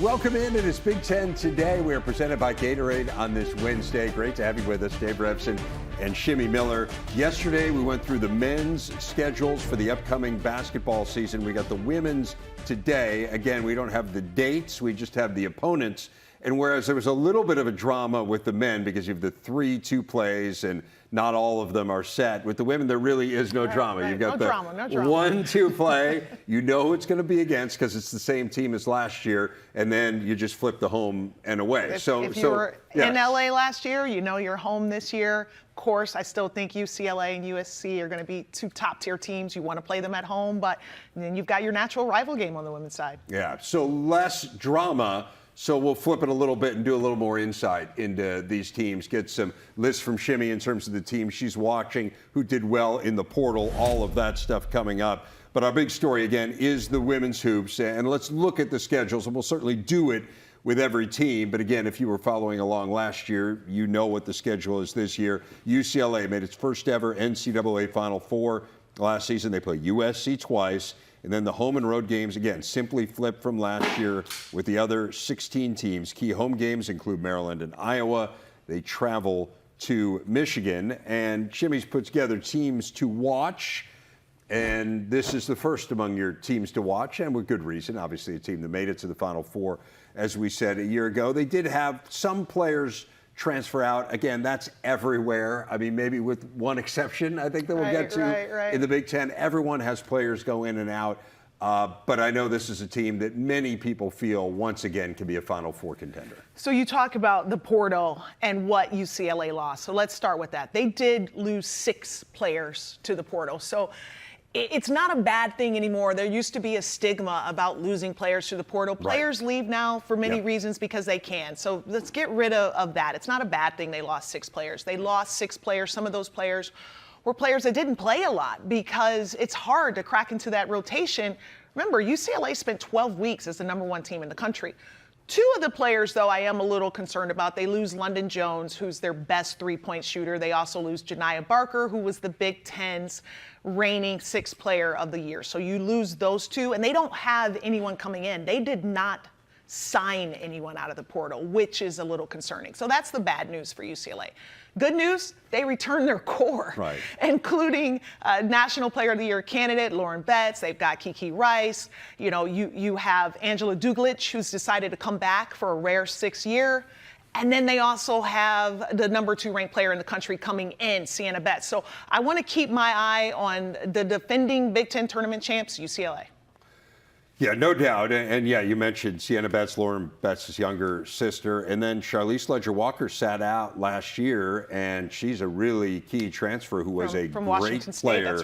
Welcome in. It is Big Ten Today. We are presented by Gatorade on this Wednesday. Great to have you with us, Dave Revson and Shimmy Miller. Yesterday, we went through the men's schedules for the upcoming basketball season. We got the women's today. Again, we don't have the dates. We just have the opponents. And whereas there was a little bit of a drama with the men because you have the 3-2 plays and not all of them are set. With the women, there really is no drama. Right. You've got the drama. 1-2 play. You know who it's going to be against because it's the same team as last year, and then you just flip the home and away. If you were in LA last year, you know you're home this year. Of course, I still think UCLA and USC are going to be two top-tier teams. You want to play them at home, but then you've got your natural rival game on the women's side. Yeah, so less drama. So we'll flip it a little bit and do a little more insight into these teams, get some lists from Shimmy in terms of the teams she's watching, who did well in the portal, all of that stuff coming up. But our big story, again, is the women's hoops. And let's look at the schedules, and we'll certainly do it with every team. But again, if you were following along last year, you know what the schedule is this year. UCLA made its first ever NCAA Final Four last season. They play USC twice. And then the home and road games, again, simply flipped from last year with the other 16 teams. Key home games include Maryland and Iowa. They travel to Michigan. And Shimmy's put together teams to watch. And this is the first among your teams to watch, and with good reason. Obviously, a team that made it to the Final Four, as we said a year ago. They did have some players transfer out. Again, that's everywhere. I mean, maybe with one exception, I think that we'll get to in the Big Ten. Everyone has players go in and out. But I know this is a team that many people feel once again can be a Final Four contender. So you talk about the portal and what UCLA lost. So let's start with that. They did lose 6 players to the portal. So it's not a bad thing anymore. There used to be a stigma about losing players to the portal. Players leave now for many reasons because they can. So let's get rid of that. It's not a bad thing they lost 6 players. They lost 6 players. Some of those players were players that didn't play a lot because it's hard to crack into that rotation. Remember, UCLA spent 12 weeks as the #1 team in the country. 2 of the players, though, I am a little concerned about. They lose London Jones, who's their best 3-point shooter. They also lose Janiah Barker, who was the Big Ten's reigning 6th player of the year. So you lose those 2, and they don't have anyone coming in. They did not sign anyone out of the portal, which is a little concerning. So that's the bad news for UCLA. Good news, they returned their core, including National Player of the Year candidate Lauren Betts. They've got Kiki Rice. You know, you have Angela Duglich, who's decided to come back for a rare 6th year. And then they also have the #2 ranked player in the country coming in, Sienna Betts. So I want to keep my eye on the defending Big Ten tournament champs, UCLA. Yeah, no doubt. And yeah, you mentioned Sienna Betts, Lauren Betts' younger sister. And then Charlize Ledger-Walker sat out last year, and she's a really key transfer who was a great player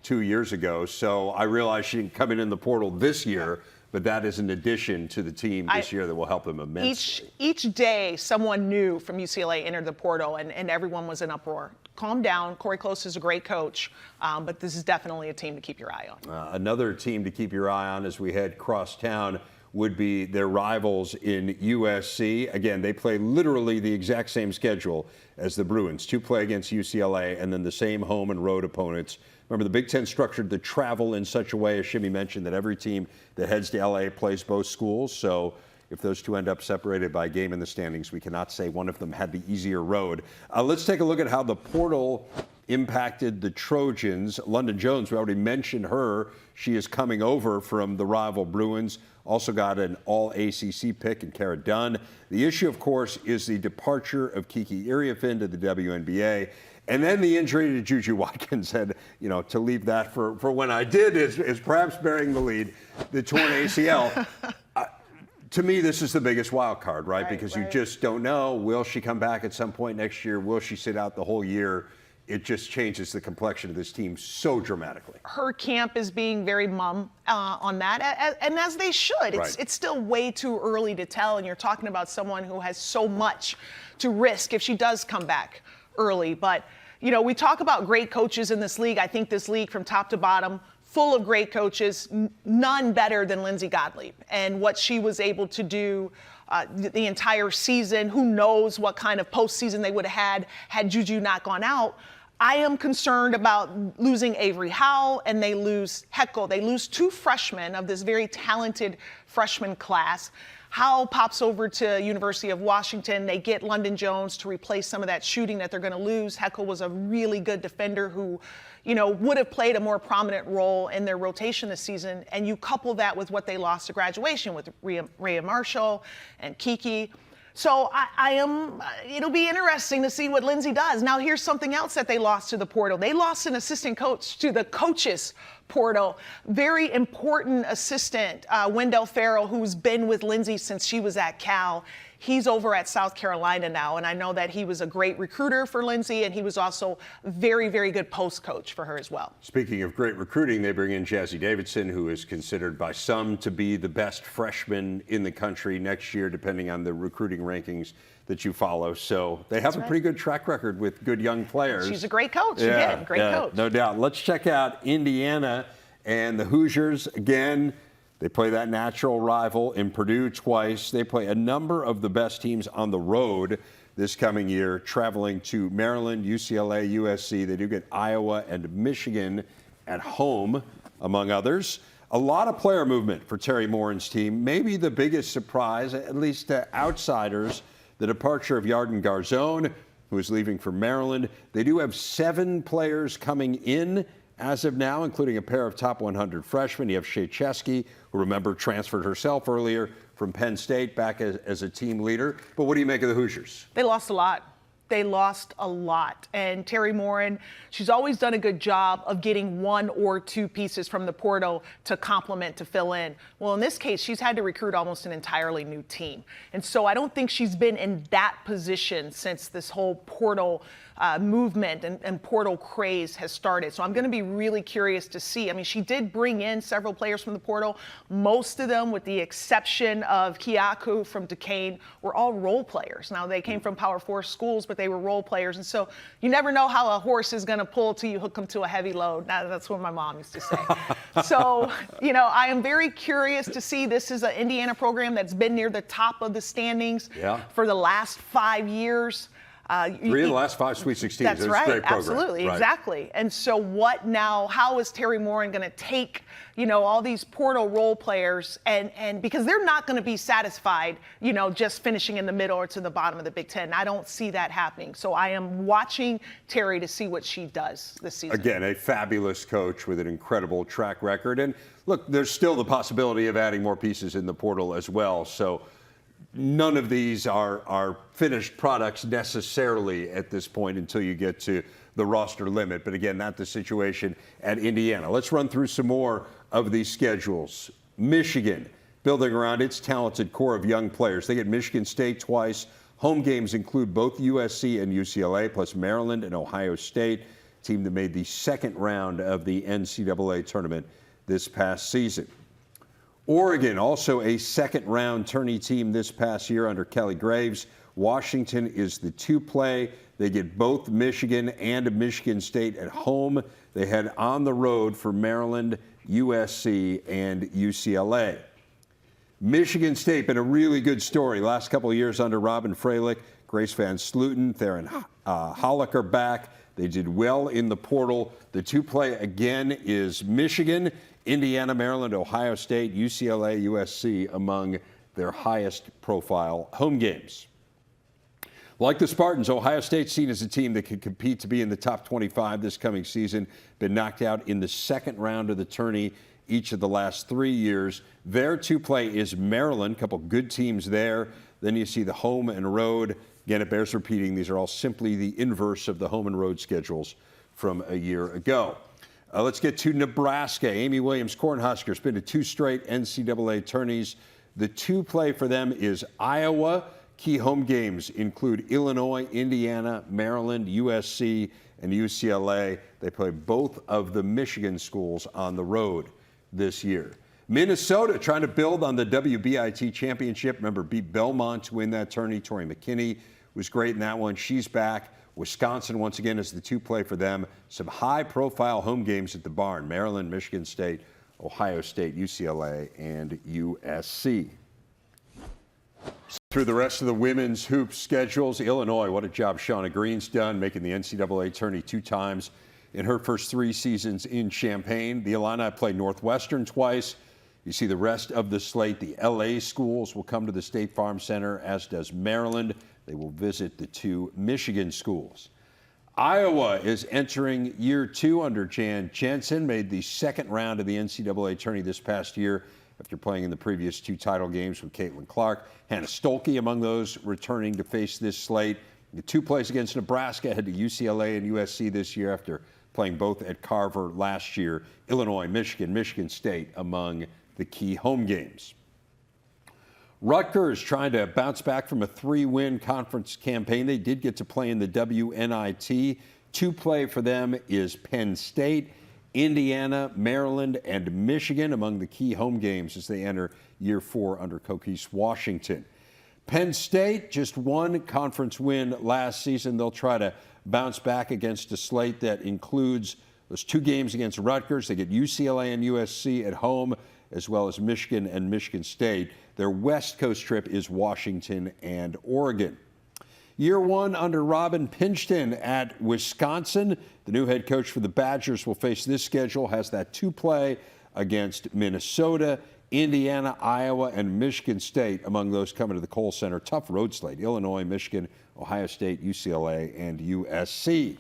2 years ago. So I realize she didn't come in the portal this year, but that is an addition to the team this year that will help them immensely. Each day, someone new from UCLA entered the portal, and everyone was in uproar. Calm down. Corey Close is a great coach, but this is definitely a team to keep your eye on. Another team to keep your eye on as we head cross town would be their rivals in USC. Again, they play literally the exact same schedule as the Bruins. 2 play against UCLA, and then the same home and road opponents. Remember, the Big Ten structured the travel in such a way, as Shimmy mentioned, that every team that heads to LA plays both schools. So if those 2 end up separated by a game in the standings, we cannot say one of them had the easier road. Let's take a look at how the portal impacted the Trojans. London Jones, we already mentioned her. She is coming over from the rival Bruins. Also got an all-ACC pick in Cara Dunn. The issue, of course, is the departure of Kiki Iriefin to the WNBA. And then the injury to Juju Watkins, and to leave that for when I did is perhaps bearing the lead. The torn ACL. To me, this is the biggest wild card, right? Because you just don't know. Will she come back at some point next year? Will she sit out the whole year? It just changes the complexion of this team so dramatically. Her camp is being very mum on that, and as they should. It's still way too early to tell, and you're talking about someone who has so much to risk if she does come back early. But, we talk about great coaches in this league. I think this league from top to bottom, full of great coaches, none better than Lindsey Gottlieb. And what she was able to do the entire season, who knows what kind of postseason they would have had Juju not gone out. I am concerned about losing Avery Howe, and they lose Heckel. They lose 2 freshmen of this very talented freshman class. Howe pops over to University of Washington. They get London Jones to replace some of that shooting that they're going to lose. Heckel was a really good defender who, would have played a more prominent role in their rotation this season. And you couple that with what they lost to graduation with Rhea Marshall and Kiki. So it'll be interesting to see what Lindsay does. Now, here's something else that they lost to the portal. They lost an assistant coach to the coaches portal. Very important assistant, Wendell Farrell, who's been with Lindsay since she was at Cal. He's over at South Carolina now, and I know that he was a great recruiter for Lindsay, and he was also very, very good post coach for her as well. Speaking of great recruiting, they bring in Jazzy Davidson, who is considered by some to be the best freshman in the country next year, depending on the recruiting rankings that you follow. So they have a pretty good track record with good young players. She's a great coach. Great coach. No doubt. Let's check out Indiana and the Hoosiers again. They play that natural rival in Purdue twice. They play a number of the best teams on the road this coming year, traveling to Maryland, UCLA, USC. They do get Iowa and Michigan at home, among others. A lot of player movement for Terry Morin's team. Maybe the biggest surprise, at least to outsiders, the departure of Yarden Garzone, who is leaving for Maryland. They do have 7 players coming in as of now, including a pair of top 100 freshmen. You have Shea Chesky, who, remember, transferred herself earlier from Penn State back as a team leader. But what do you make of the Hoosiers? They lost a lot. They lost a lot. And Terry Morin, she's always done a good job of getting 1 or 2 pieces from the portal to complement, to fill in. Well, in this case, she's had to recruit almost an entirely new team. And so I don't think she's been in that position since this whole portal movement and portal craze has started. So I'm going to be really curious to see. I mean, she did bring in several players from the portal. Most of them, with the exception of Kiaku from Duquesne, were all role players. Now, they came from Power 4 schools, but they were role players. And so you never know how a horse is going to pull till you hook them to a heavy load. That's what my mom used to say. So, I am very curious to see. This is an Indiana program that's been near the top of the standings for the last 5 years. 3 of the last 5 Sweet 16s. That's right. Great program. Absolutely. Right. Exactly. And so what now? How is Terry Morin going to take, all these portal role players and because they're not going to be satisfied, just finishing in the middle or to the bottom of the Big Ten. I don't see that happening. So I am watching Terry to see what she does this season. Again, a fabulous coach with an incredible track record. And look, there's still the possibility of adding more pieces in the portal as well. So none of these are finished products necessarily at this point until you get to the roster limit. But again, not the situation at Indiana. Let's run through some more of these schedules. Michigan, building around its talented core of young players. They get Michigan State twice. Home games include both USC and UCLA, plus Maryland and Ohio State, team that made the second round of the NCAA tournament this past season. Oregon, also a second-round tourney team this past year under Kelly Graves. Washington is the 2-play. They get both Michigan and Michigan State at home. They head on the road for Maryland, USC, and UCLA. Michigan State, been a really good story. Last couple of years under Robin Freilich, Grace Van Sluten, Theron Hollick are back. They did well in the portal. The 2-play again is Michigan, Indiana, Maryland, Ohio State, UCLA, USC among their highest profile home games. Like the Spartans, Ohio State's seen as a team that can compete to be in the top 25 this coming season. Been knocked out in the second round of the tourney each of the last 3 years. Their 2-play is Maryland, a couple good teams there. Then you see the home and road. Again, it bears repeating, these are all simply the inverse of the home and road schedules from a year ago. Let's get to Nebraska. Amy Williams, Cornhuskers, been to 2 straight NCAA tourneys. The 2-play for them is Iowa. Key home games include Illinois, Indiana, Maryland, USC, and UCLA. They play both of the Michigan schools on the road this year. Minnesota trying to build on the WBIT championship. Remember, beat Belmont to win that tourney. Tori McKinney was great in that one. She's back. Wisconsin, once again, is the 2-play for them. Some high-profile home games at the barn. Maryland, Michigan State, Ohio State, UCLA, and USC. Through the rest of the women's hoop schedules, Illinois, what a job Shauna Green's done, making the NCAA tourney 2 times in her first 3 seasons in Champaign. The Illini played Northwestern twice. You see the rest of the slate. The LA schools will come to the State Farm Center, as does Maryland. They will visit the 2 Michigan schools. Iowa is entering year 2 under Jan Jensen, made the second round of the NCAA tourney this past year after playing in the previous 2 title games with Caitlin Clark. Hannah Stolke among those returning to face this slate. The 2 plays against Nebraska, head to UCLA and USC this year after playing both at Carver last year. Illinois, Michigan, Michigan State among the key home games. Rutgers trying to bounce back from a 3-win conference campaign. They did get to play in the WNIT. 2 play for them is Penn State, Indiana, Maryland, and Michigan among the key home games as they enter year 4 under Coach East Washington. Penn State just 1 conference win last season. They'll try to bounce back against a slate that includes those 2 games against Rutgers. They get UCLA and USC at home, as well as Michigan and Michigan State. Their West Coast trip is Washington and Oregon. Year 1 under Robin Pingeton at Wisconsin. The new head coach for the Badgers will face this schedule, has that 2 play against Minnesota, Indiana, Iowa, and Michigan State among those coming to the Kohl Center. Tough road slate: Illinois, Michigan, Ohio State, UCLA, and USC.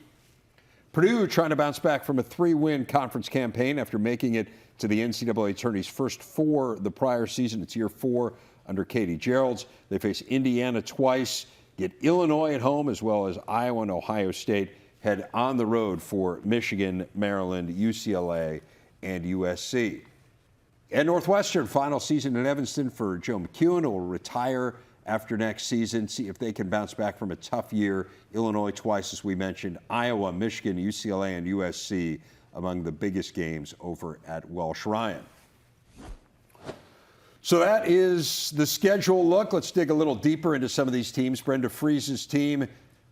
Purdue trying to bounce back from a 3-win conference campaign after making it to the NCAA tourney's first 4 the prior season. It's year 4 under Katie Geralds. They face Indiana twice, get Illinois at home, as well as Iowa and Ohio State. Head on the road for Michigan, Maryland, UCLA, and USC. And Northwestern, final season in Evanston for Joe McEwen, who will retire after next season. See if they can bounce back from a tough year. Illinois twice, as we mentioned. Iowa, Michigan, UCLA, and USC among the biggest games over at Welsh Ryan. So that is the schedule look. Let's dig a little deeper into some of these teams. Brenda Frese's team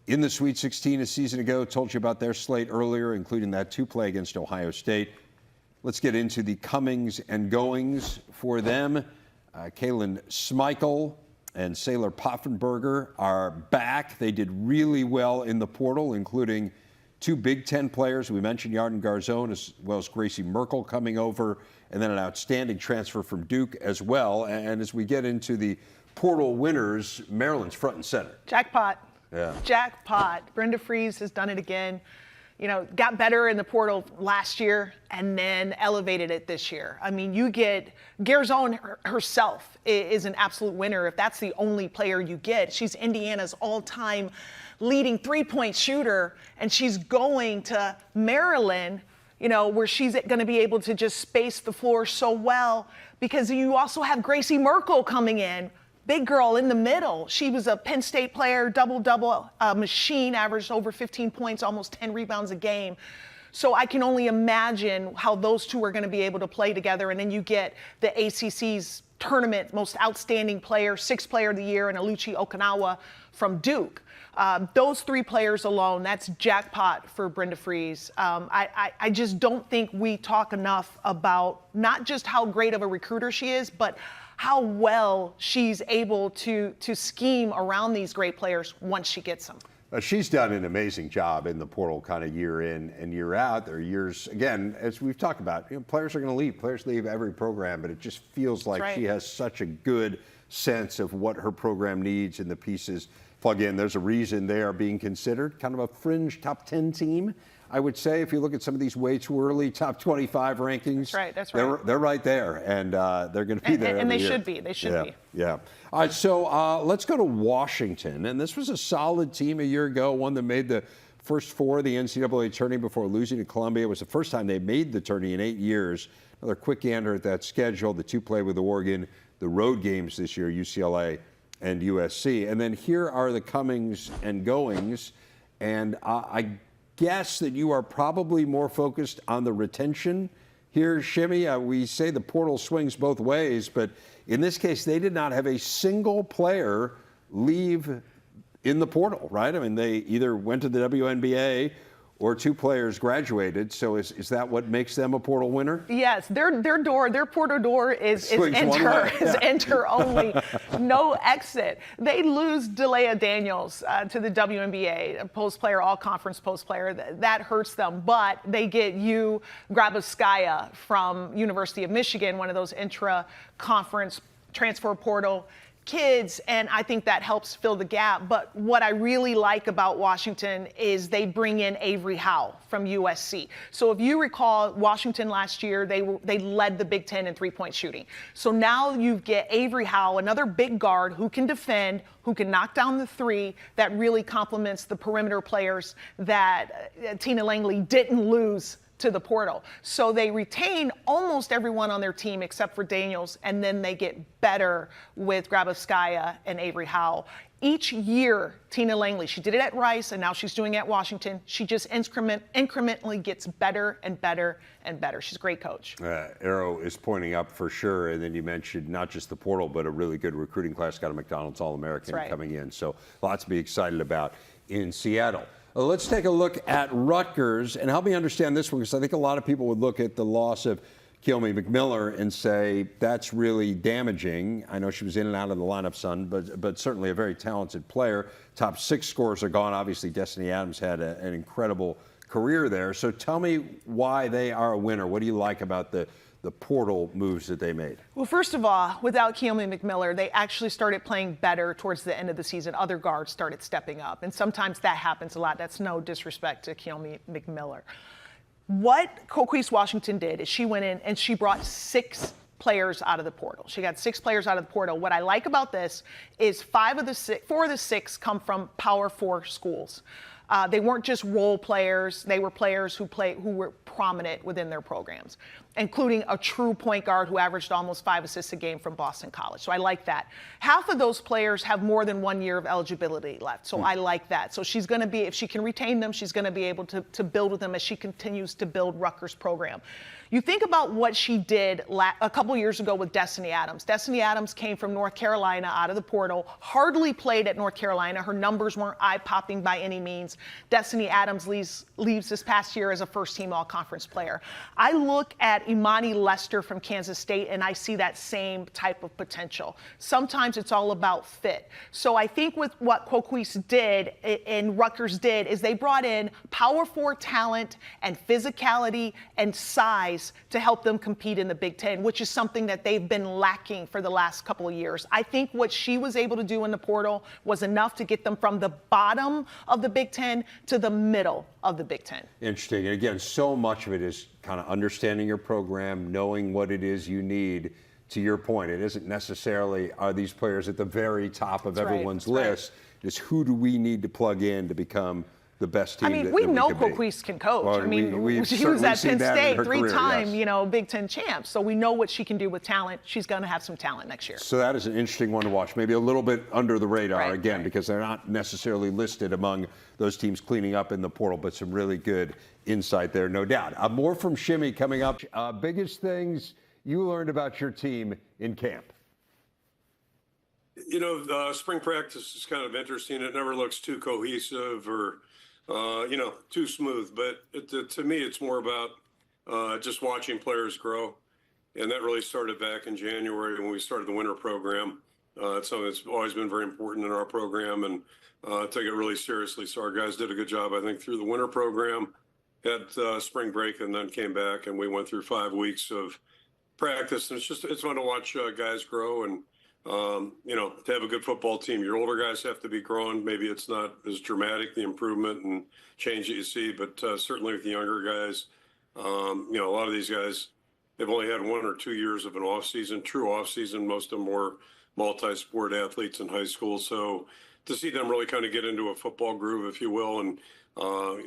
in the Sweet 16 a season ago. Told you about their slate earlier, including that 2 play against Ohio State. Let's get into the comings and goings for them. Kaylin Schmeichel and Saylor Poffenberger are back. They did really well in the portal, including 2 Big Ten players. We mentioned Yarden Garzone, as well as Gracie Merkel coming over, and then an outstanding transfer from Duke as well. And as we get into the portal winners, Maryland's front and center. Jackpot. Yeah. Jackpot. Brenda Frese has done it again. You know, got better in the portal last year and then elevated it this year. I mean, you get Garzone herself is an absolute winner if that's the only player you get. She's Indiana's all-time leading 3-point shooter, and she's going to Maryland, you know, where she's going to be able to just space the floor so well, because you also have Gracie Merkel coming in. Big girl in the middle. She was a Penn State player, double-double machine, averaged over 15 points, almost 10 rebounds a game. So I can only imagine how those 2 are going to be able to play together. And then you get the ACC's tournament most outstanding player, 6th player of the year, and Aluchi Okinawa from Duke. Those 3 players alone, that's jackpot for Brenda Frese. I just don't think we talk enough about not just how great of a recruiter she is, but how well she's able to scheme around these great players once she gets them. She's done an amazing job in the portal kind of year in and year out. There are years, again, as we've talked about, you know, players are going to leave. Players leave every program, but it just feels like she has such a good sense of what her program needs and the pieces plug in. There's a reason they are being considered kind of a fringe top 10 team, I would say. If you look at some of these way too early top 25 rankings, that's right. They're right there, and they're going to be there. And they year. should be. They should be. Yeah. All right, so let's go to Washington. And this was a solid team a year ago, one that made the first 4 of the NCAA tourney before losing to Columbia. It was the first time they made the tourney in 8 years. Another quick gander at that schedule, the 2 play with Oregon, the road games this year, UCLA and USC. And then here are the comings and goings. And I guess that you are probably more focused on the retention here, Shimmy. We say the portal swings both ways, but in this case, they did not have a single player leave in the portal, right? I mean, they either went to the WNBA or 2 players graduated. So is that what makes them a portal winner? Yes, their portal door is Swings one enter, way. is enter only, no exit. They lose Delia Daniels to the WNBA, a post player, all conference post player. That hurts them, but they get Grabowskaia from University of Michigan, one of those intra-conference transfer portal kids, and I think that helps fill the gap. But what I really like about Washington is they bring in Avery Howe from USC. So if you recall, Washington last year, they led the Big Ten in three-point shooting. So now you get Avery Howe, another big guard who can defend, who can knock down the three, that really complements the perimeter players that Tina Langley didn't lose to the portal. So they retain almost everyone on their team except for Daniels, and then they get better with Grabowskaia and Avery Howe. Each year, Tina Langley, she did it at Rice, and now she's doing it at Washington. She just incrementally gets better and better and better. She's a great coach. Arrow is pointing up for sure, and then you mentioned not just the portal, but a really good recruiting class. Got a McDonald's All-American coming in, so lots to be excited about in Seattle. Let's take a look at Rutgers, and help me understand this one, because I think a lot of people would look at the loss of Kealmy McMiller and say that's really damaging. I know she was in and out of the lineup, son, but certainly a very talented player. Top 6 scorers are gone. Obviously, Destiny Adams had an incredible career there. So tell me why they are a winner. What do you like about the portal moves that they made? Well, first of all, without Kealmy McMiller, they actually started playing better towards the end of the season. Other guards started stepping up, and sometimes that happens a lot. That's no disrespect to Kealmy McMiller. What Coquise Washington did is she went in and she brought 6 players out of the portal. She got 6 players out of the portal. What I like about this is 4 of the 6 come from Power 4 schools. They weren't just role players. They were players who were prominent within their programs, including a true point guard who averaged almost 5 assists a game from Boston College. So I like that. Half of those players have more than 1 year of eligibility left. So I like that. So she's going to be, if she can retain them, she's going to be able to build with them as she continues to build Rutgers' program. You think about what she did a couple years ago with Destiny Adams. Destiny Adams came from North Carolina out of the portal, hardly played at North Carolina. Her numbers weren't eye-popping by any means. Destiny Adams leaves this past year as a first-team all-conference player. I look at Imani Lester from Kansas State, and I see that same type of potential. Sometimes it's all about fit. So I think with what Coquise did and Rutgers did is they brought in Power 4 talent and physicality and size to help them compete in the Big Ten, which is something that they've been lacking for the last couple of years. I think what she was able to do in the portal was enough to get them from the bottom of the Big Ten to the middle of the Big Ten. Interesting. And again, so much of it is kind of understanding your program, knowing what it is you need. To your point, it isn't necessarily are these players at the very top of everyone's list. It's who do we need to plug in to become the best team. I mean, we know Coquise can coach. Well, I mean, she was at Penn State, 3-time, Big Ten champ. So we know what she can do with talent. She's going to have some talent next year. So that is an interesting one to watch. Maybe a little bit under the radar because they're not necessarily listed among those teams cleaning up in the portal, but some really good insight there, no doubt. More from Shimmy coming up. Biggest things you learned about your team in camp? Spring practice is kind of interesting. It never looks too cohesive or too smooth, but to me, it's more about just watching players grow. And that really started back in January when we started the winter program. It's something that's always been very important in our program and take it really seriously. So our guys did a good job, I think, through the winter program, had spring break, and then came back, and we went through 5 weeks of practice. And it's fun to watch guys grow and to have a good football team. Your older guys have to be growing. Maybe it's not as dramatic, the improvement and change that you see, but certainly with the younger guys, a lot of these guys, they've only had 1 or 2 years of an true off season. Most of them were multi-sport athletes in high school. So to see them really kind of get into a football groove, if you will, and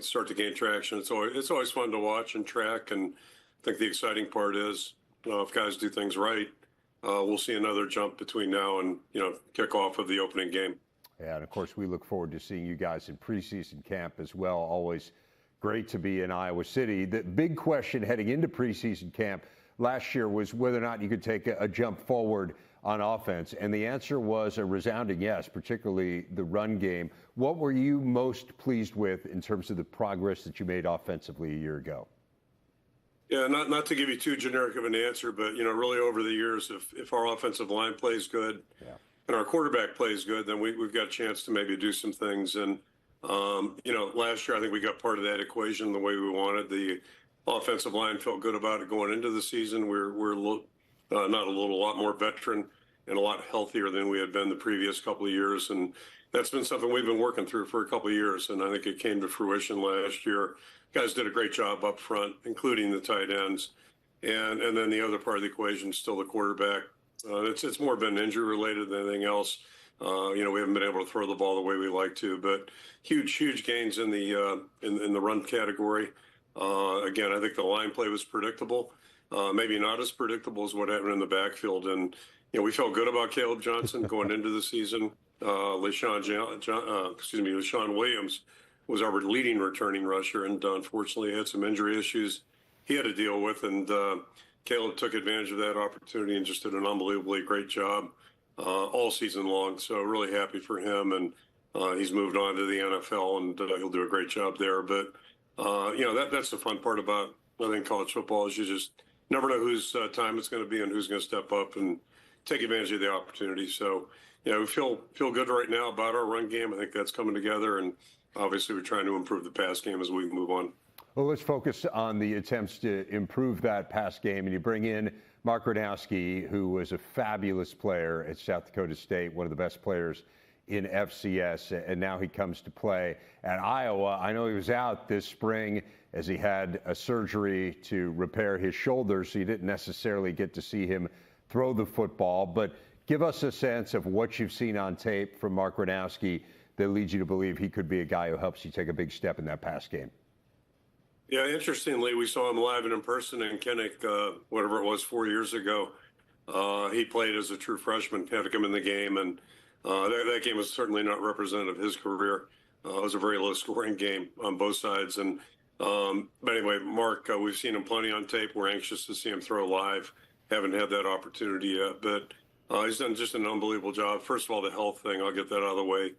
start to gain traction, it's always fun to watch and track. And I think the exciting part is if guys do things right, we'll see another jump between now and, kickoff of the opening game. Yeah, and of course, we look forward to seeing you guys in preseason camp as well. Always great to be in Iowa City. The big question heading into preseason camp last year was whether or not you could take a jump forward on offense? And the answer was a resounding yes, particularly the run game. What were you most pleased with in terms of the progress that you made offensively a year ago? Yeah, not to give you too generic of an answer, but really over the years, if our offensive line plays good, and our quarterback plays good, then we've got a chance to maybe do some things. And last year I think we got part of that equation the way we wanted. The offensive line felt good about it going into the season. We're a lot more veteran and a lot healthier than we had been the previous couple of years, and that's been something we've been working through for a couple of years. And I think it came to fruition last year. Guys did a great job up front, including the tight ends, and then the other part of the equation is still the quarterback. It's more been injury related than anything else. We haven't been able to throw the ball the way we like to, but huge gains in the run category. Again, I think the line play was predictable, maybe not as predictable as what happened in the backfield. And we felt good about Caleb Johnson going into the season. LaShawn Williams was our leading returning rusher, and unfortunately had some injury issues he had to deal with, and Caleb took advantage of that opportunity and just did an unbelievably great job all season long. So really happy for him, and he's moved on to the NFL, and he'll do a great job there. But that's the fun part about, I think, college football is you just never know whose time it's going to be and who's going to step up and take advantage of the opportunity. So we feel good right now about our run game. I think that's coming together, and obviously we're trying to improve the pass game as we move on. Well, let's focus on the attempts to improve that pass game. And you bring in Mark Gronowski, who was a fabulous player at South Dakota State, one of the best players in FCS, and now he comes to play at Iowa. I know he was out this spring as he had a surgery to repair his shoulder, so you didn't necessarily get to see him throw the football. But give us a sense of what you've seen on tape from Mark Gronowski that leads you to believe he could be a guy who helps you take a big step in that pass game. Yeah, interestingly, we saw him live and in person in Kinnick, whatever it was, 4 years ago. He played as a true freshman, had to come in the game, and that game was certainly not representative of his career. It was a very low-scoring game on both sides. And but anyway, Mark, we've seen him plenty on tape. We're anxious to see him throw live. Haven't had that opportunity yet, but he's done just an unbelievable job. First of all, the health thing, I'll get that out of the way.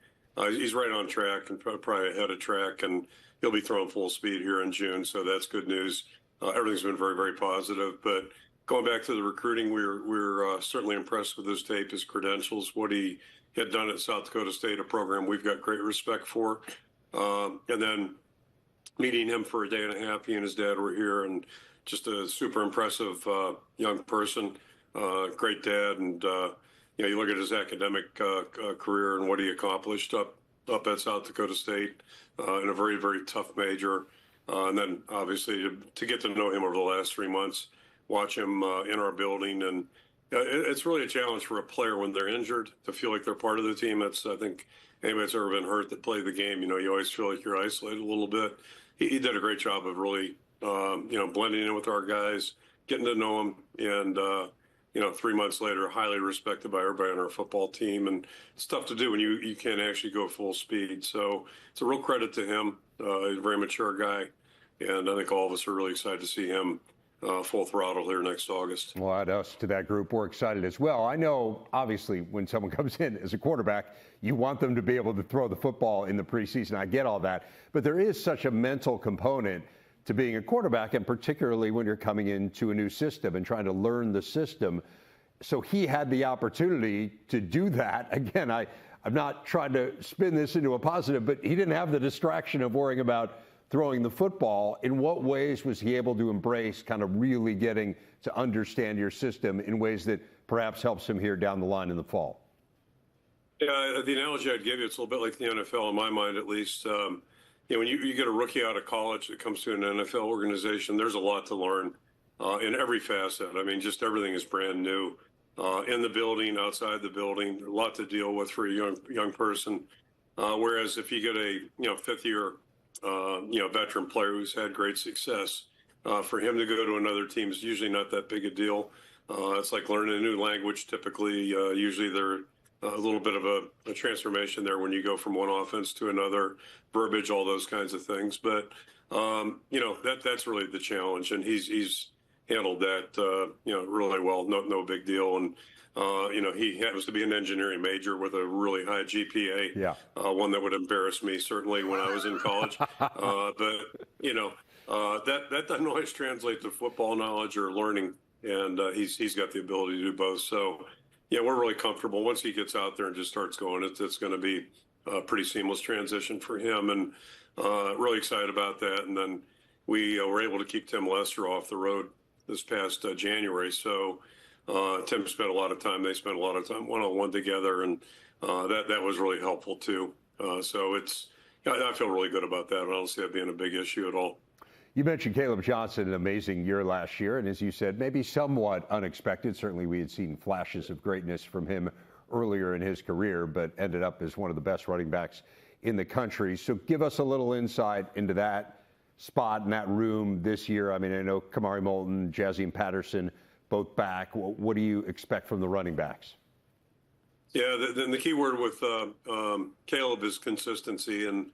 He's right on track and probably ahead of track, and he'll be throwing full speed here in June, so that's good news. Everything's been very, very positive. But going back to the recruiting, we're certainly impressed with his tape, his credentials, what he had done at South Dakota State, a program we've got great respect for. And then meeting him for a day and a half, he and his dad were here, and just a super impressive young person, great dad, and you look at his academic career and what he accomplished up at South Dakota State in a very, very tough major. And then obviously to get to know him over the last 3 months, watch him in our building. And it's really a challenge for a player when they're injured to feel like they're part of the team. That's, I think, anybody that's ever been hurt that played the game, you always feel like you're isolated a little bit. He did a great job of really, blending in with our guys, getting to know him, and 3 months later, highly respected by everybody on our football team. And it's tough to do when you can't actually go full speed. So it's a real credit to him. He's a very mature guy. And I think all of us are really excited to see him full throttle here next August. Well, add us to that group. We're excited as well. I know, obviously, when someone comes in as a quarterback, you want them to be able to throw the football in the preseason. I get all that. But there is such a mental component to being a quarterback, and particularly when you're coming into a new system and trying to learn the system. So he had the opportunity to do that. Again, I'm not trying to spin this into a positive, but he didn't have the distraction of worrying about throwing the football. In what ways was he able to embrace kind of really getting to understand your system in ways that perhaps helps him here down the line in the fall? Yeah, the analogy I'd give you, it's a little bit like the NFL in my mind, at least. When you get a rookie out of college that comes to an NFL organization, there's a lot to learn in every facet. I mean, just everything is brand new in the building, outside the building. A lot to deal with for a young person. Whereas if you get a fifth-year veteran player who's had great success, for him to go to another team is usually not that big a deal. It's like learning a new language. Typically, usually they're a little bit of a transformation there when you go from one offense to another, verbiage, all those kinds of things. But that's really the challenge, and he's handled that, really well. No big deal. And, he happens to be an engineering major with a really high GPA. Yeah. One that would embarrass me certainly when I was in college. That doesn't always translate to football knowledge or learning. And he's got the ability to do both. So, yeah, we're really comfortable. Once he gets out there and just starts going, it's going to be a pretty seamless transition for him. And really excited about that. And then we were able to keep Tim Lesser off the road this past January. So Tim spent a lot of time. They spent a lot of time one-on-one together, and that was really helpful too. So I feel really good about that. I don't see that being a big issue at all. You mentioned Caleb Johnson, an amazing year last year, and as you said, maybe somewhat unexpected. Certainly we had seen flashes of greatness from him earlier in his career, but ended up as one of the best running backs in the country. So give us a little insight into that spot in that room this year. I mean, I know Kamari Moulton, Jazzy Patterson, both back. What do you expect from the running backs? Yeah, the key word with Caleb is consistency. And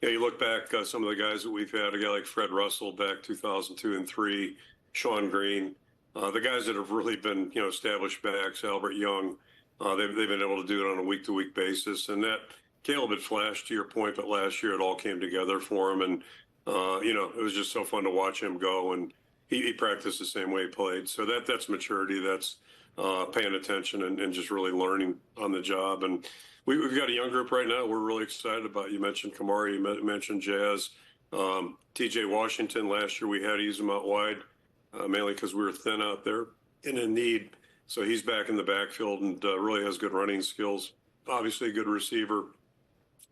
you look back, some of the guys that we've had, a guy like Fred Russell back 2002 and 3, Sean Green, the guys that have really been, established backs, Albert Young, they've been able to do it on a week-to-week basis. And that Caleb had flashed, to your point, but last year it all came together for him. And, it was just so fun to watch him go. And he practiced the same way he played. So that's maturity. That's paying attention and just really learning on the job. And we've got a young group right now we're really excited about. You mentioned Kamari, you mentioned Jazz. TJ Washington, last year we had to use him out wide, mainly because we were thin out there and in need. So he's back in the backfield and really has good running skills. Obviously a good receiver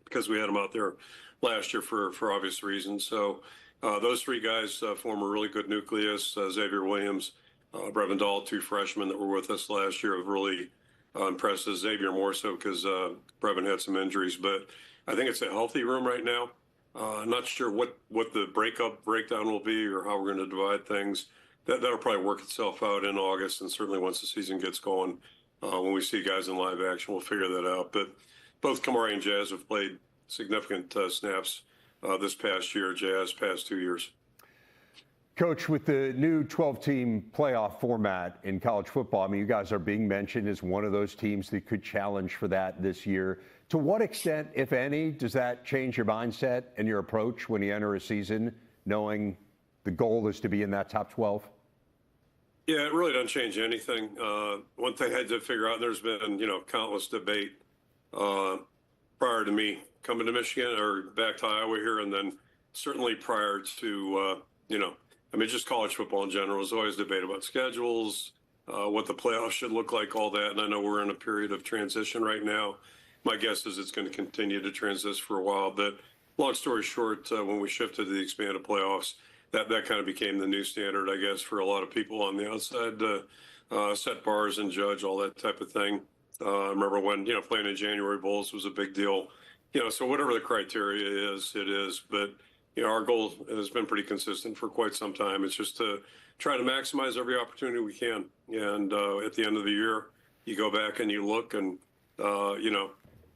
because we had him out there last year for obvious reasons. So those three guys form a really good nucleus. Xavier Williams, Brevin Dahl, 2 freshmen that were with us last year have really impressed us. Xavier more so because Brevin had some injuries. But I think it's a healthy room right now. I'm not sure what the breakdown will be or how we're going to divide things. That'll probably work itself out in August, and certainly once the season gets going, when we see guys in live action, we'll figure that out. But both Kamari and Jazz have played significant snaps this past year, Jazz past 2 years. Coach, with the new 12-team playoff format in college football, I mean, you guys are being mentioned as one of those teams that could challenge for that this year. To what extent, if any, does that change your mindset and your approach when you enter a season, knowing the goal is to be in that top 12? Yeah, it really doesn't change anything. One thing I had to figure out, there's been, countless debate prior to me coming to Michigan or back to Iowa here, and then certainly prior to, just college football in general. There's always debate about schedules, what the playoffs should look like, all that. And I know we're in a period of transition right now. My guess is it's going to continue to transition for a while. But long story short, when we shifted to the expanded playoffs, that kind of became the new standard, I guess, for a lot of people on the outside to set bars and judge all that type of thing. I remember when, playing in January Bowls was a big deal. So whatever the criteria is, it is. But, our goal has been pretty consistent for quite some time. It's just to try to maximize every opportunity we can. And at the end of the year, you go back and you look and, I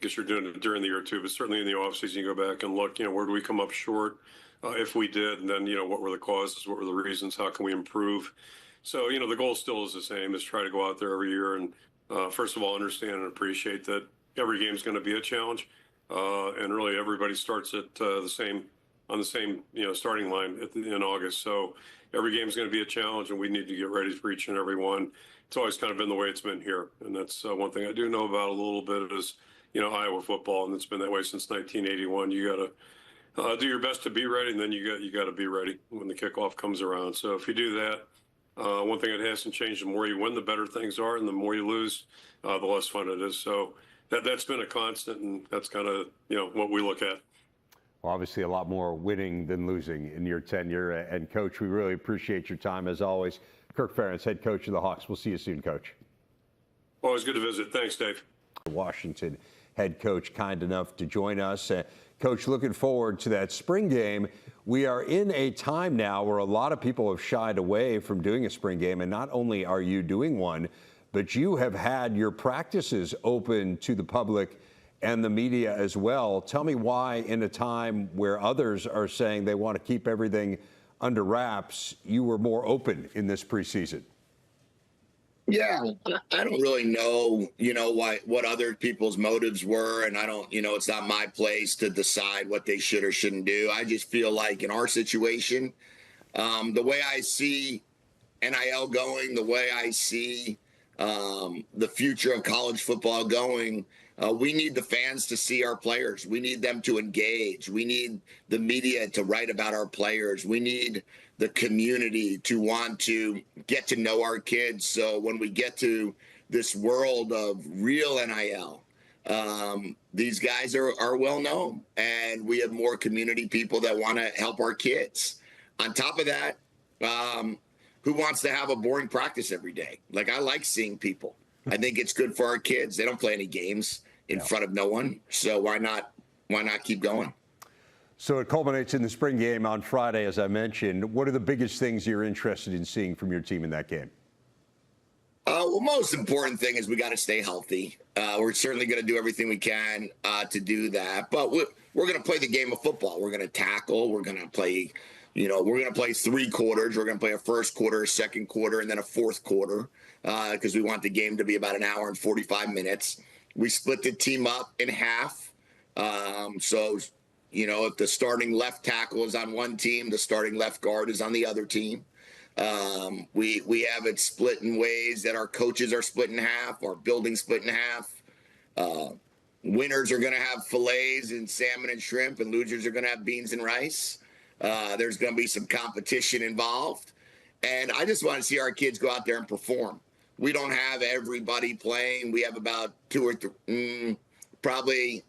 guess you're doing it during the year too, but certainly in the offseason, you go back and look, where do we come up short? If we did, and then, what were the causes? What were the reasons? How can we improve? So, the goal still is the same, is try to go out there every year and, first of all, understand and appreciate that every game is going to be a challenge. And really everybody starts at on the same, starting line in August. So every game is going to be a challenge, and we need to get ready for each and every one. It's always kind of been the way it's been here. And that's one thing I do know about a little bit is, Iowa football, and it's been that way since 1981. You got to do your best to be ready, and then you got to be ready when the kickoff comes around. So if you do that, one thing that hasn't changed: the more you win, the better things are, and the more you lose, the less fun it is. So that's been a constant, and that's kind of what we look at. Well, obviously a lot more winning than losing in your tenure. And Coach, we really appreciate your time as always. Kirk Ferentz, head coach of the Hawks. We'll see you soon, Coach. Always good to visit. Thanks, Dave. Washington head coach, kind enough to join us. Coach, looking forward to that spring game. We are in a time now where a lot of people have shied away from doing a spring game, and not only are you doing one, but you have had your practices open to the public and the media as well. Tell me why, in a time where others are saying they want to keep everything under wraps, you were more open in this preseason. Yeah, I don't really know, what other people's motives were. And I don't, it's not my place to decide what they should or shouldn't do. I just feel like in our situation, the way I see NIL going, the way I see the future of college football going, we need the fans to see our players. We need them to engage. We need the media to write about our players. We need the community to want to get to know our kids. So when we get to this world of real NIL, these guys are well known, and we have more community people that want to help our kids. On top of that, who wants to have a boring practice every day? Like, I like seeing people. I think it's good for our kids. They don't play any games in front of no one. So why not keep going? So it culminates in the spring game on Friday, as I mentioned. What are the biggest things you're interested in seeing from your team in that game? Well, most important thing is we got to stay healthy. We're certainly going to do everything we can to do that. But we're going to play the game of football. We're going to tackle. We're going to play, we're going to play 3 quarters. We're going to play a first quarter, a second quarter, and then a fourth quarter because we want the game to be about an hour and 45 minutes. We split the team up in half. If the starting left tackle is on one team, the starting left guard is on the other team. We have it split in ways that our coaches are split in half, our building split in half. Winners are going to have fillets and salmon and shrimp, and losers are going to have beans and rice. There's going to be some competition involved. And I just want to see our kids go out there and perform. We don't have everybody playing. We have about 2 or 3, probably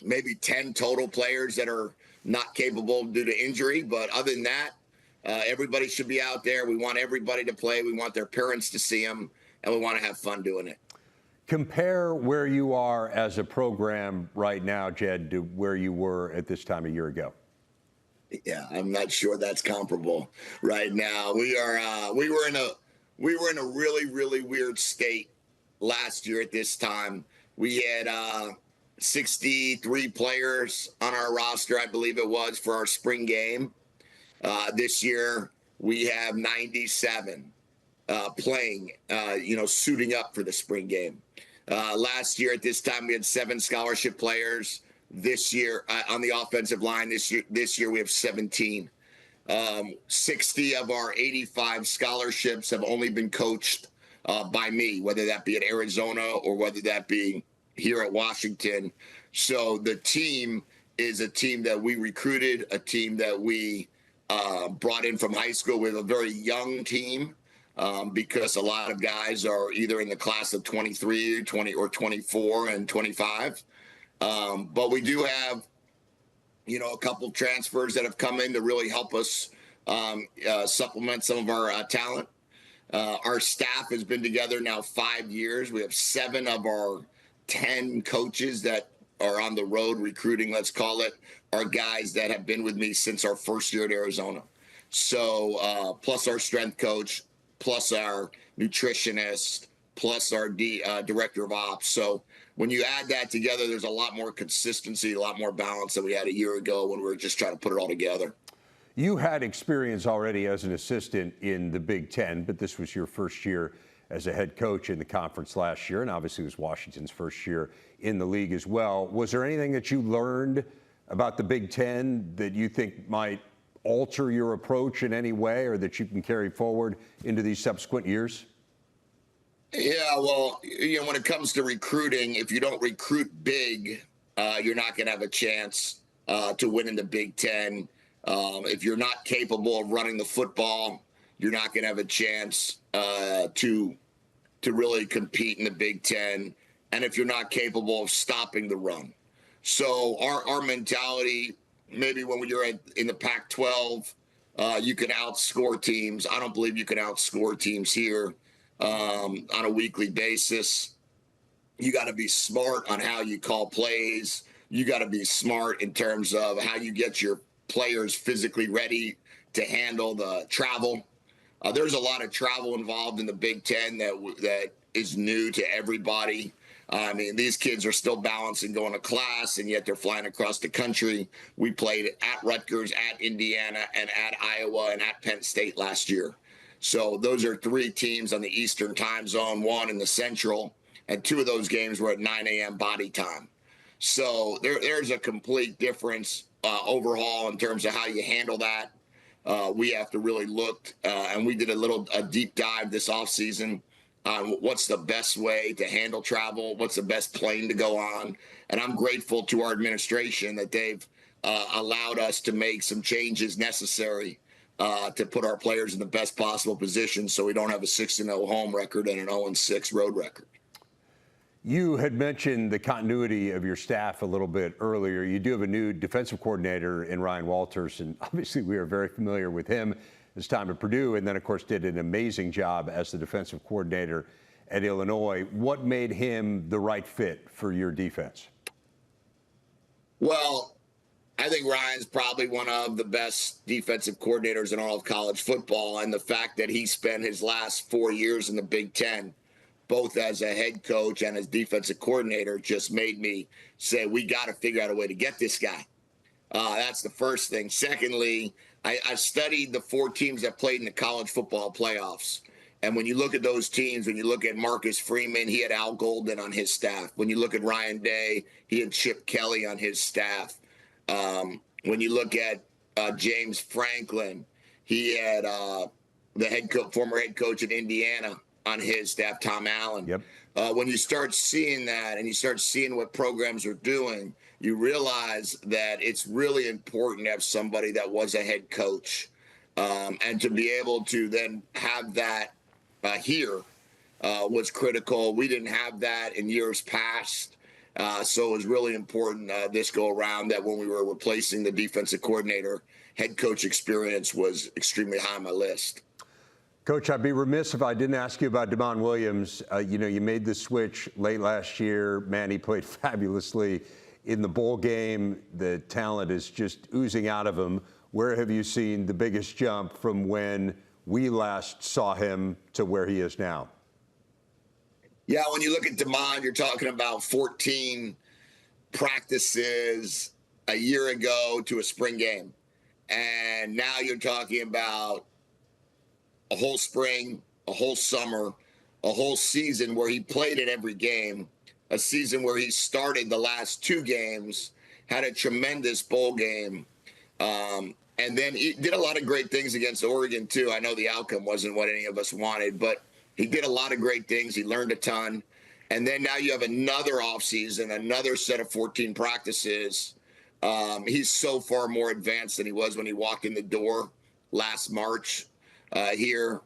maybe 10 total players that are not capable due to injury. But other than that, everybody should be out there. We want everybody to play. We want their parents to see them, and we want to have fun doing it. Compare where you are as a program right now, Jedd, to where you were at this time a year ago. Yeah, I'm not sure that's comparable right now. We were in a really, really weird state last year at this time. We had 63 players on our roster, I believe it was, for our spring game. This year, we have 97 playing, suiting up for the spring game. Last year at this time, we had 7 scholarship players. This year, on the offensive line, this year we have 17. 60 of our 85 scholarships have only been coached by me, whether that be at Arizona or whether that be here at Washington. So the team is a team that we recruited, a team that we brought in from high school. We have a very young team because a lot of guys are either in the class of 23, 20, or 24 and 25. But we do have, a couple transfers that have come in to really help us supplement some of our talent. Our staff has been together now 5 years. We have 7 of our 10 coaches that are on the road recruiting, let's call it, are guys that have been with me since our first year at Arizona. So plus our strength coach, plus our nutritionist, plus our director of ops. So when you add that together, there's a lot more consistency, a lot more balance than we had a year ago when we were just trying to put it all together. You had experience already as an assistant in the Big Ten, but this was your first year as a head coach in the conference last year, and obviously it was Washington's first year in the league as well. Was there anything that you learned about the Big Ten that you think might alter your approach in any way or that you can carry forward into these subsequent years? Yeah, well, when it comes to recruiting, if you don't recruit big, you're not going to have a chance to win in the Big Ten. If you're not capable of running the football, you're not going to have a chance to really compete in the Big Ten. And if you're not capable of stopping the run. So our mentality, maybe when you're in the Pac-12, you can outscore teams. I don't believe you can outscore teams here on a weekly basis. You got to be smart on how you call plays. You got to be smart in terms of how you get your players physically ready to handle the travel. There's a lot of travel involved in the Big Ten that is new to everybody. I mean, these kids are still balancing going to class, and yet they're flying across the country. We played at Rutgers, at Indiana, and at Iowa, and at Penn State last year. So those are 3 teams on the Eastern time zone, 1 in the Central, and 2 of those games were at 9 a.m. body time. So there's a complete difference overhaul in terms of how you handle that. We have to really look, and we did a deep dive this offseason on what's the best way to handle travel, what's the best plane to go on. And I'm grateful to our administration that they've allowed us to make some changes necessary to put our players in the best possible position so we don't have a 6-0 home record and an 0-6 road record. You had mentioned the continuity of your staff a little bit earlier. You do have a new defensive coordinator in Ryan Walters, and obviously we are very familiar with him his time at Purdue, and then, of course, did an amazing job as the defensive coordinator at Illinois. What made him the right fit for your defense? Well, I think Ryan's probably one of the best defensive coordinators in all of college football, and the fact that he spent his last 4 years in the Big Ten, both as a head coach and as defensive coordinator, just made me say, we got to figure out a way to get this guy. That's the first thing. Secondly, I studied the 4 teams that played in the college football playoffs. And when you look at those teams, when you look at Marcus Freeman, he had Al Golden on his staff. When you look at Ryan Day, he had Chip Kelly on his staff. When you look at James Franklin, he had the former head coach at Indiana on his staff, Tom Allen. Yep. When you start seeing that and you start seeing what programs are doing, you realize that it's really important to have somebody that was a head coach, and to be able to then have that here was critical. We didn't have that in years past. So it was really important this go around that when we were replacing the defensive coordinator, head coach experience was extremely high on my list. Coach, I'd be remiss if I didn't ask you about Damon Williams. You made the switch late last year. Man, he played fabulously in the bowl game. The talent is just oozing out of him. Where have you seen the biggest jump from when we last saw him to where he is now? Yeah, when you look at Damon, you're talking about 14 practices a year ago to a spring game. And now you're talking about a whole spring, a whole summer, a whole season where he played in every game, a season where he started the last 2 games, had a tremendous bowl game, and then he did a lot of great things against Oregon, too. I know the outcome wasn't what any of us wanted, but he did a lot of great things. He learned a ton. And then now you have another offseason, another set of 14 practices. He's so far more advanced than he was when he walked in the door last March here.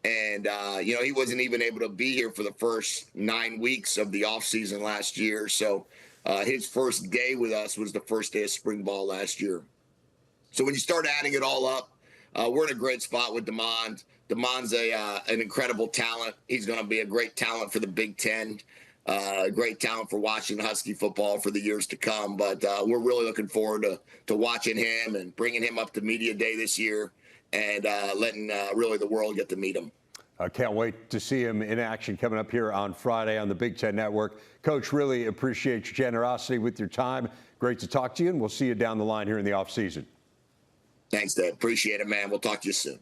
And, he wasn't even able to be here for the first 9 weeks of the offseason last year. So his first day with us was the first day of spring ball last year. So when you start adding it all up, we're in a great spot with Damon. Damon's an incredible talent. He's going to be a great talent for the Big Ten, a great talent for Washington Husky football for the years to come. But we're really looking forward to watching him and bringing him up to Media Day this year and letting really the world get to meet him. I can't wait to see him in action coming up here on Friday on the Big Ten Network. Coach, really appreciate your generosity with your time. Great to talk to you, and we'll see you down the line here in the offseason. Thanks, Dave. Appreciate it, man. We'll talk to you soon.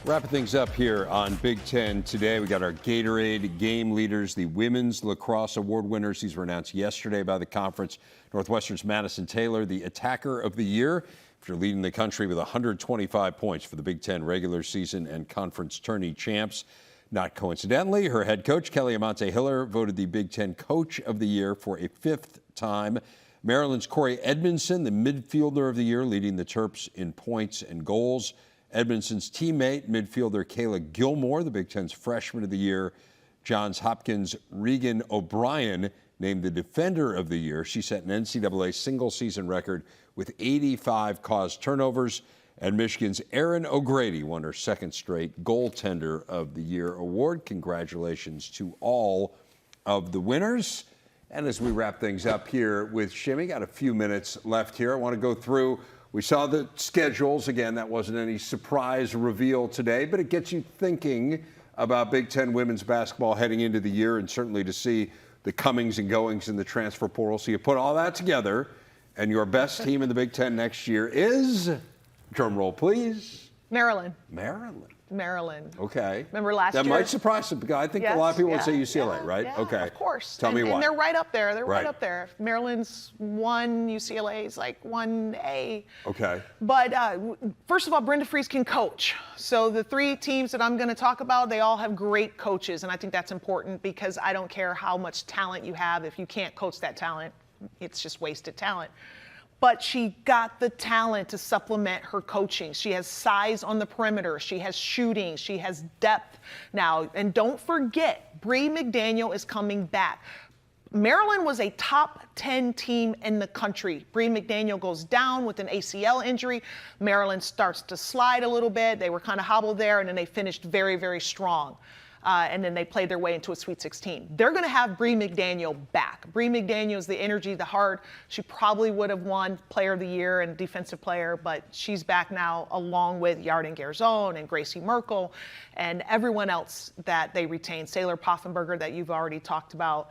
Wrapping things up here on Big Ten today, we got our Gatorade game leaders, the Women's Lacrosse Award winners. These were announced yesterday by the conference. Northwestern's Madison Taylor, the Attacker of the Year, after leading the country with 125 points for the Big Ten regular season and conference tourney champs. Not coincidentally, her head coach, Kelly Amante Hiller, voted the Big Ten Coach of the Year for a 5th time. Maryland's Corey Edmondson, the Midfielder of the Year, leading the Terps in points and goals. Edmondson's teammate, midfielder Kayla Gilmore, the Big Ten's Freshman of the Year. Johns Hopkins' Regan O'Brien named the Defender of the Year. She set an NCAA single-season record with 85 caused turnovers. And Michigan's Erin O'Grady won her 2nd straight Goaltender of the Year award. Congratulations to all of the winners. And as we wrap things up here with Shimmy, got a few minutes left here. I want to go through. We saw the schedules. Again, that wasn't any surprise reveal today, but it gets you thinking about Big Ten women's basketball heading into the year, and certainly to see the comings and goings in the transfer portal. So you put all that together, and your best team in the Big Ten next year is, drum roll please, Maryland. Maryland. Okay. Remember last year? That might surprise some people. I think a lot of people would say UCLA, right? Yeah, okay. Of course. Tell me why. And they're right up there. They're right Right. up there. Maryland's 1, UCLA's like 1A. Okay. But first of all, Brenda Frese can coach. So the 3 teams that I'm going to talk about, they all have great coaches. And I think that's important because I don't care how much talent you have. If you can't coach that talent, it's just wasted talent. But she got the talent to supplement her coaching. She has size on the perimeter. She has shooting. She has depth now. And don't forget, Bree McDaniel is coming back. Maryland was a top 10 team in the country. Bree McDaniel goes down with an ACL injury. Maryland starts to slide a little bit. They were kind of hobbled there, and then they finished very, very strong. And then they played their way into a Sweet 16. They're going to have Bree McDaniel back. Bree McDaniel is the energy, the heart. She probably would have won Player of the Year and Defensive Player, but she's back now along with Yarden Garzone and Gracie Merkel and everyone else that they retained. Sailor Poffenberger that you've already talked about.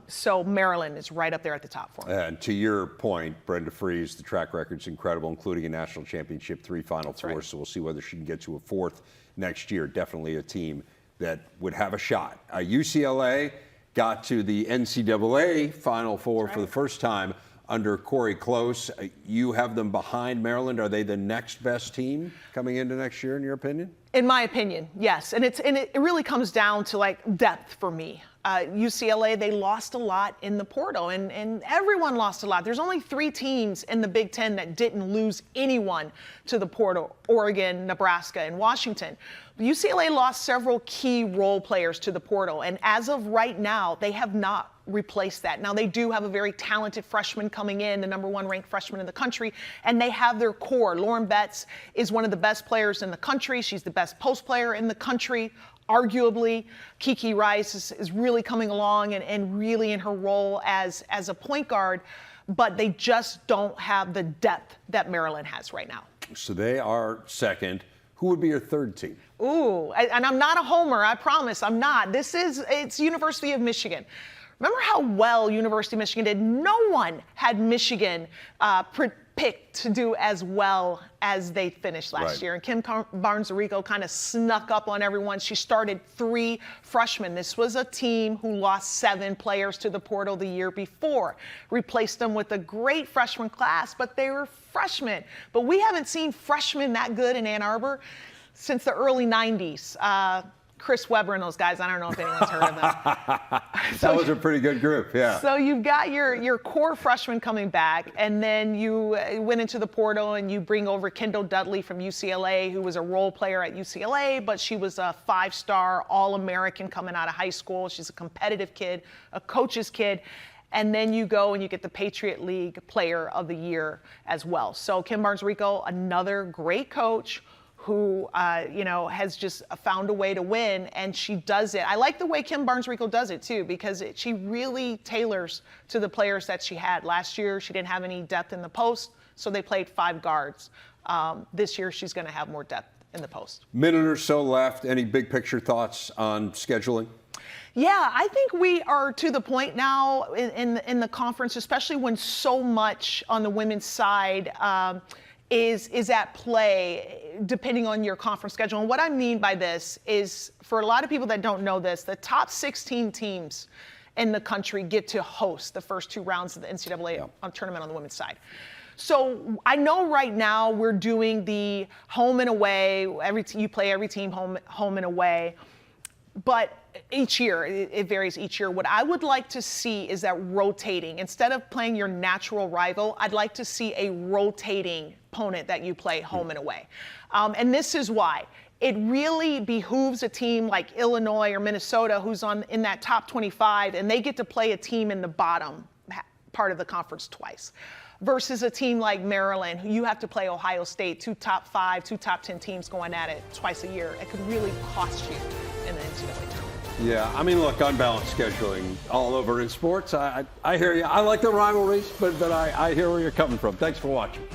So Maryland is right up there at the top for me. And to your point, Brenda Frese, the track record's incredible, including a national championship, 3 Final Fours. Right. So we'll see whether she can get to a 4th next year. Definitely a team that would have a shot. UCLA got to the NCAA Final Four for the first time under Corey Close. You have them behind Maryland. Are they the next best team coming into next year, in your opinion? In my opinion, yes. And it really comes down to like depth for me. UCLA, they lost a lot in the portal, and everyone lost a lot. There's only 3 teams in the Big Ten that didn't lose anyone to the portal: Oregon, Nebraska, and Washington. UCLA lost several key role players to the portal, and as of right now, they have not replaced that. Now, they do have a very talented freshman coming in, the #1 ranked freshman in the country, and they have their core. Lauren Betts is one of the best players in the country. She's the best post player in the country. Arguably, Kiki Rice is really coming along and really in her role as a point guard, but they just don't have the depth that Maryland has right now. So they are second. Who would be your 3rd team? Ooh, and I'm not a homer, I promise, I'm not. It's University of Michigan. Remember how well University of Michigan did? No one had Michigan picked to do as well as they finished last year. And Kim Barnes-Arico kind of snuck up on everyone. She started 3 freshmen. This was a team who lost 7 players to the portal the year before. Replaced them with a great freshman class, but they were freshmen. But we haven't seen freshmen that good in Ann Arbor since the early 90s. Chris Webber and those guys, I don't know if anyone's heard of them. That was a pretty good group, yeah. So you've got your core freshmen coming back, and then you went into the portal and you bring over Kendall Dudley from UCLA, who was a role player at UCLA, but she was a 5-star All-American coming out of high school. She's a competitive kid, a coach's kid. And then you go and you get the Patriot League Player of the Year as well. So Kim Barnes-Arico, another great coach, who has just found a way to win, and she does it. I like the way Kim Barnes-Arico does it too, because she really tailors to the players that she had. Last year, she didn't have any depth in the post, so they played 5 guards. This year, she's going to have more depth in the post. Minute or so left. Any big picture thoughts on scheduling? Yeah, I think we are to the point now in the conference, especially when so much on the women's side is at play depending on your conference schedule. And what I mean by this is, for a lot of people that don't know this, the top 16 teams in the country get to host the first 2 rounds of the NCAA tournament on the women's side. So I know right now we're doing the home and away. You play every team home and away. But each year, it varies each year. What I would like to see is that rotating. Instead of playing your natural rival, I'd like to see a rotating opponent that you play home and away. And this is why. It really behooves a team like Illinois or Minnesota, who's in that top 25, and they get to play a team in the bottom part of the conference twice, versus a team like Maryland, who you have to play Ohio State, 2 top 5, 2 top 10 teams going at it twice a year. It could really cost you in the NCAA tournament. Yeah, I mean, look, unbalanced scheduling all over in sports. I hear you. I like the rivalries, but I hear where you're coming from. Thanks for watching.